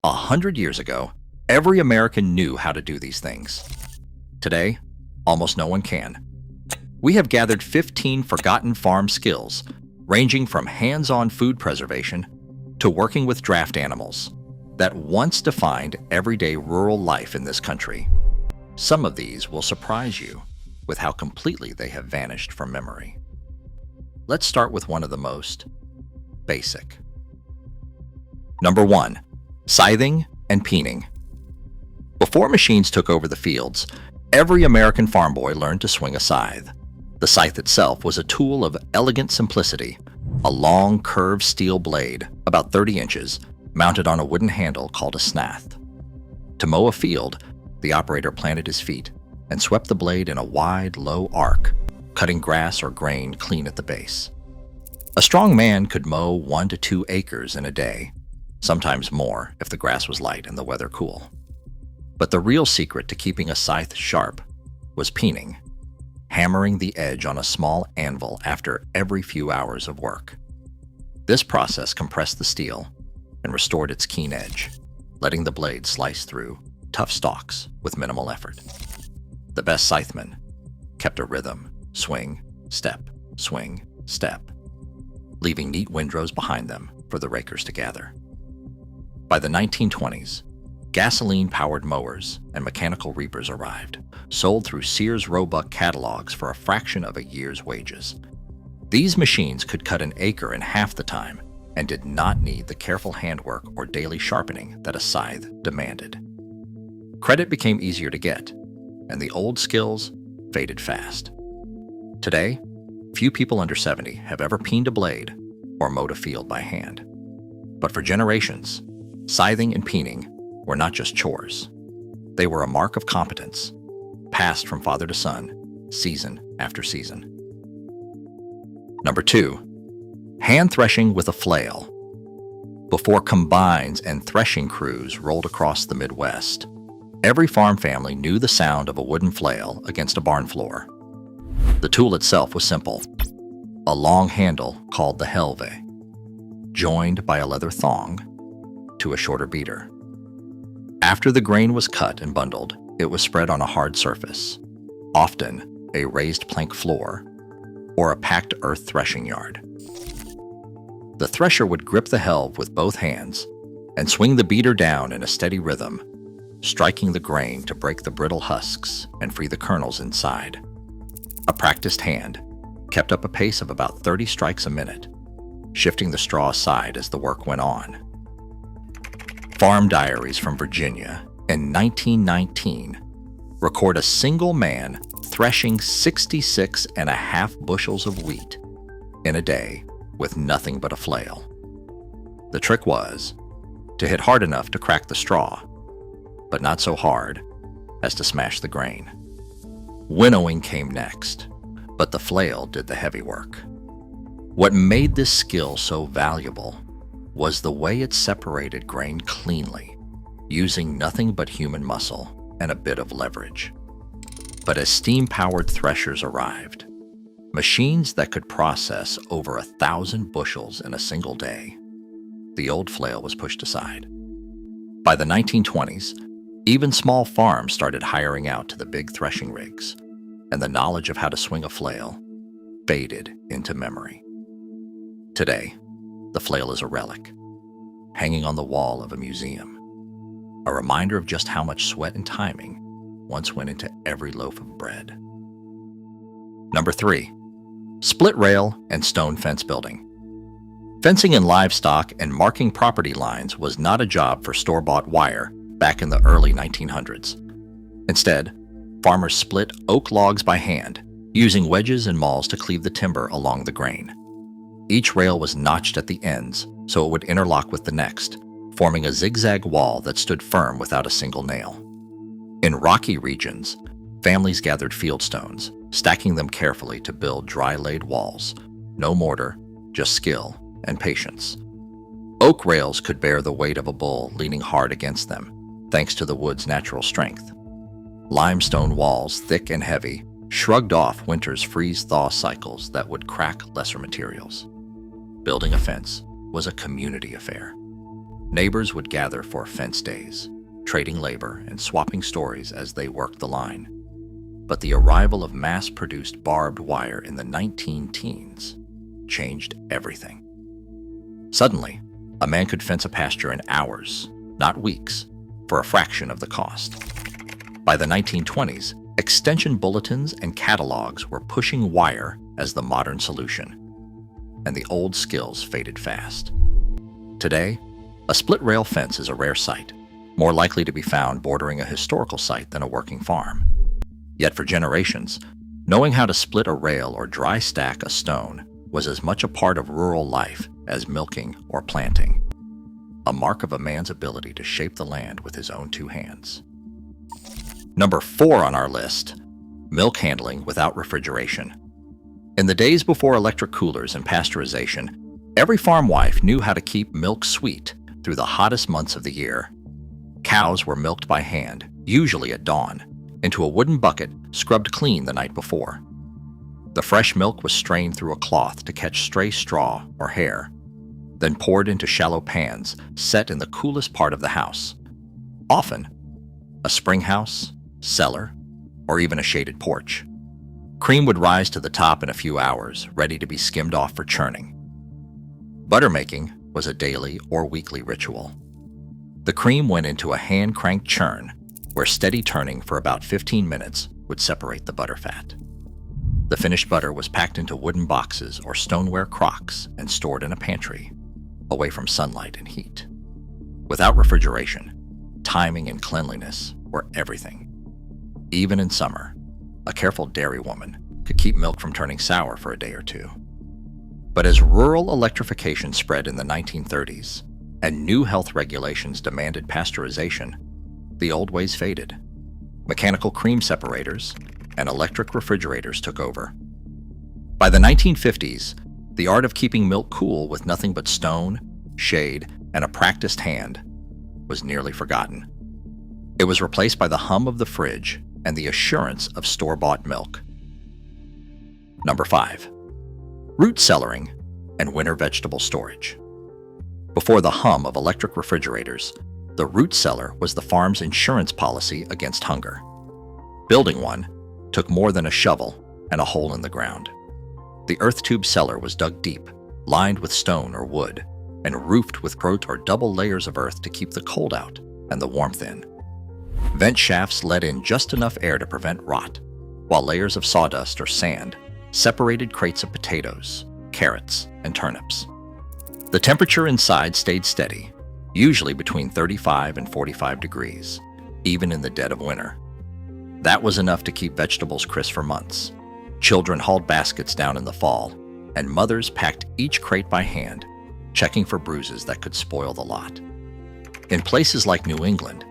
100 years ago, every American knew how to do these things. Today, almost no one can. We have gathered 15 forgotten farm skills, ranging from hands-on food preservation to working with draft animals, that once defined everyday rural life in this country. Some of these will surprise you with how completely they have vanished from memory. Let's start with one of the most basic. Number 1. Scything and peening. Before machines took over the fields, every American farm boy learned to swing a scythe. The scythe itself was a tool of elegant simplicity, a long, curved steel blade, about 30 inches, mounted on a wooden handle called a snath. To mow a field, the operator planted his feet and swept the blade in a wide, low arc, cutting grass or grain clean at the base. A strong man could mow 1 to 2 acres in a day, sometimes more if the grass was light and the weather cool. But the real secret to keeping a scythe sharp was peening, hammering the edge on a small anvil after every few hours of work. This process compressed the steel and restored its keen edge, letting the blade slice through tough stalks with minimal effort. The best scythemen kept a rhythm: swing, step, leaving neat windrows behind them for the rakers to gather. By the 1920s, gasoline-powered mowers and mechanical reapers arrived, sold through Sears Roebuck catalogs for a fraction of a year's wages. These machines could cut an acre in half the time and did not need the careful handwork or daily sharpening that a scythe demanded. Credit became easier to get, and the old skills faded fast. Today, few people under 70 have ever peened a blade or mowed a field by hand. But for generations, scything and peening were not just chores. They were a mark of competence, passed from father to son, season after season. Number 2. Hand threshing with a flail. Before combines and threshing crews rolled across the Midwest, every farm family knew the sound of a wooden flail against a barn floor. The tool itself was simple: a long handle called the helve, joined by a leather thong to a shorter beater. After the grain was cut and bundled, it was spread on a hard surface, often a raised plank floor or a packed earth threshing yard. The thresher would grip the helve with both hands and swing the beater down in a steady rhythm, striking the grain to break the brittle husks and free the kernels inside. A practiced hand kept up a pace of about 30 strikes a minute, shifting the straw aside as the work went on. Farm diaries from Virginia in 1919 record a single man threshing 66.5 bushels of wheat in a day with nothing but a flail. The trick was to hit hard enough to crack the straw, but not so hard as to smash the grain. Winnowing came next, but the flail did the heavy work. What made this skill so valuable was the way it separated grain cleanly, using nothing but human muscle and a bit of leverage. But as steam-powered threshers arrived, machines that could process over 1,000 bushels in a single day, the old flail was pushed aside. By the 1920s, even small farms started hiring out to the big threshing rigs, and the knowledge of how to swing a flail faded into memory. Today, the flail is a relic, hanging on the wall of a museum, a reminder of just how much sweat and timing once went into every loaf of bread. Number 3. Split rail and stone fence building. Fencing in livestock and marking property lines was not a job for store-bought wire back in the early 1900s. Instead, farmers split oak logs by hand, using wedges and mauls to cleave the timber along the grain. Each rail was notched at the ends so it would interlock with the next, forming a zigzag wall that stood firm without a single nail. In rocky regions, families gathered field stones, stacking them carefully to build dry-laid walls. No mortar, just skill and patience. Oak rails could bear the weight of a bull leaning hard against them, thanks to the wood's natural strength. Limestone walls, thick and heavy, shrugged off winter's freeze-thaw cycles that would crack lesser materials. Building a fence was a community affair. Neighbors would gather for fence days, trading labor and swapping stories as they worked the line. But the arrival of mass-produced barbed wire in the 19-teens changed everything. Suddenly, a man could fence a pasture in hours, not weeks, for a fraction of the cost. By the 1920s, extension bulletins and catalogs were pushing wire as the modern solution, and the old skills faded fast. Today, a split-rail fence is a rare sight, more likely to be found bordering a historical site than a working farm. Yet for generations, knowing how to split a rail or dry stack a stone was as much a part of rural life as milking or planting, a mark of a man's ability to shape the land with his own two hands. Number 4 on our list, milk handling without refrigeration. In the days before electric coolers and pasteurization, every farm wife knew how to keep milk sweet through the hottest months of the year. Cows were milked by hand, usually at dawn, into a wooden bucket scrubbed clean the night before. The fresh milk was strained through a cloth to catch stray straw or hair, then poured into shallow pans set in the coolest part of the house. Often, a spring house, cellar, or even a shaded porch. Cream would rise to the top in a few hours, ready to be skimmed off for churning. Butter making was a daily or weekly ritual. The cream went into a hand-cranked churn, where steady turning for about 15 minutes would separate the butter fat. The finished butter was packed into wooden boxes or stoneware crocks and stored in a pantry, away from sunlight and heat. Without refrigeration, timing and cleanliness were everything. Even in summer, a careful dairy woman could keep milk from turning sour for a day or two. But as rural electrification spread in the 1930s and new health regulations demanded pasteurization, the old ways faded. Mechanical cream separators and electric refrigerators took over. By the 1950s, the art of keeping milk cool with nothing but stone, shade, and a practiced hand was nearly forgotten. It was replaced by the hum of the fridge and the assurance of store-bought milk. Number 5. Root cellaring and winter vegetable storage. Before the hum of electric refrigerators, the root cellar was the farm's insurance policy against hunger. Building one took more than a shovel and a hole in the ground. The earth tube cellar was dug deep, lined with stone or wood, and roofed with grout or double layers of earth to keep the cold out and the warmth in. Vent shafts let in just enough air to prevent rot, while layers of sawdust or sand separated crates of potatoes, carrots, and turnips. The temperature inside stayed steady, usually between 35 and 45 degrees, even in the dead of winter. That was enough to keep vegetables crisp for months. Children hauled baskets down in the fall, and mothers packed each crate by hand, checking for bruises that could spoil the lot. In places like New England,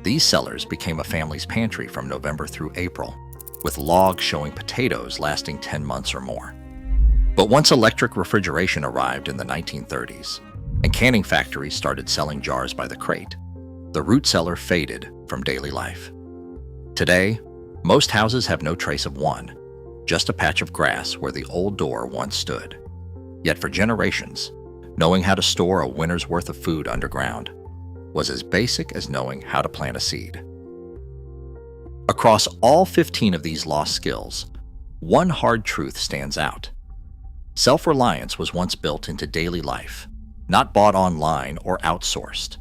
these cellars became a family's pantry from November through April, with logs showing potatoes lasting 10 months or more. But once electric refrigeration arrived in the 1930s, and canning factories started selling jars by the crate, the root cellar faded from daily life. Today, most houses have no trace of one, just a patch of grass where the old door once stood. Yet for generations, knowing how to store a winter's worth of food underground was as basic as knowing how to plant a seed. Across all 15 of these lost skills, one hard truth stands out. Self-reliance was once built into daily life, not bought online or outsourced.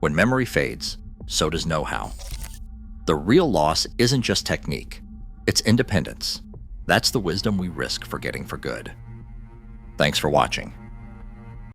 When memory fades, so does know-how. The real loss isn't just technique, it's independence. That's the wisdom we risk forgetting for good. Thanks for watching.